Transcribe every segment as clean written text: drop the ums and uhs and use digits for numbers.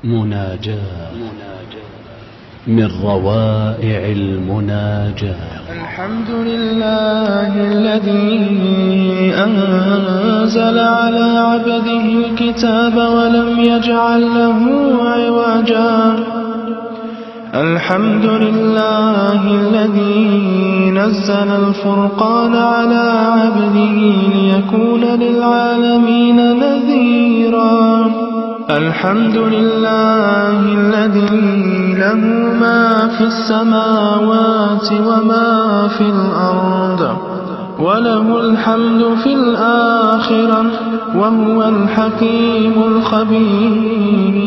مناجاة من روائع المناجاة. الحمد لله الذي أنزل على عبده الكتاب ولم يجعل له عوجا. الحمد لله الذي نزل الفرقان على عبده ليكون للعالمين نذيرا. الحمد لله الذي له ما في السماوات وما في الأرض وله الحمد في الآخرة وهو الحكيم الخبير.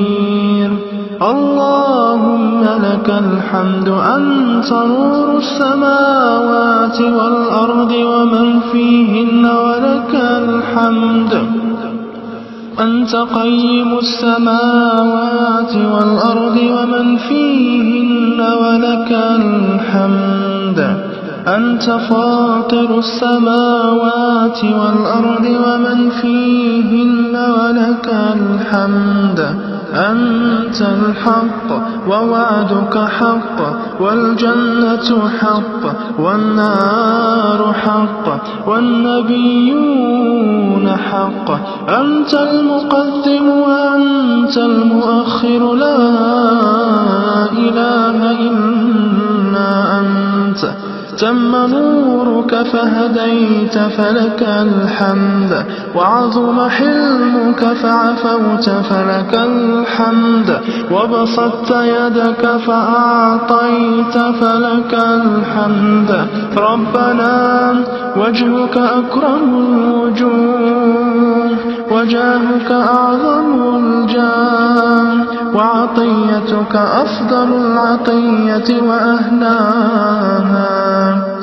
اللهم لك الحمد أنت نور السماوات والأرض ومن فيهن ولك الحمد أنت قيم السماوات والأرض ومن فيهن ولك الحمد أنت فاطر السماوات والأرض ومن فيهن ولك الحمد أنت الحق ووعدك حق والجنة حق والنار حق والنبيون حق. أنت المقدم وأنت المؤخر لا إله إلا أنت. تم نورك فهديت فلك الحمد وعظم حلمك فعفوت فلك الحمد وبسطت يدك فأعطيت فلك الحمد. ربنا وجهك أكرم الوجوه وجاهك أعظم الجاه وعطيتك أفضل العطية وأهناها.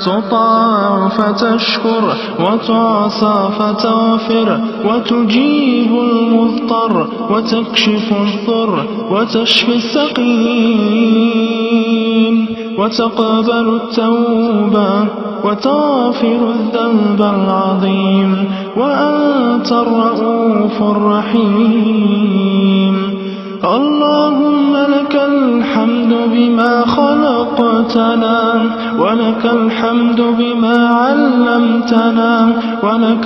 تطاع فتشكر وتعصى فتغفر وتجيب المضطر وتكشف الضر وتشفي السقيم وتقبل التوبة وتغفر الذنب العظيم وأنت الرؤوف الرحيم. اللهم لك الحمد بما خلقتنا ولك الحمد بما علمتنا ولك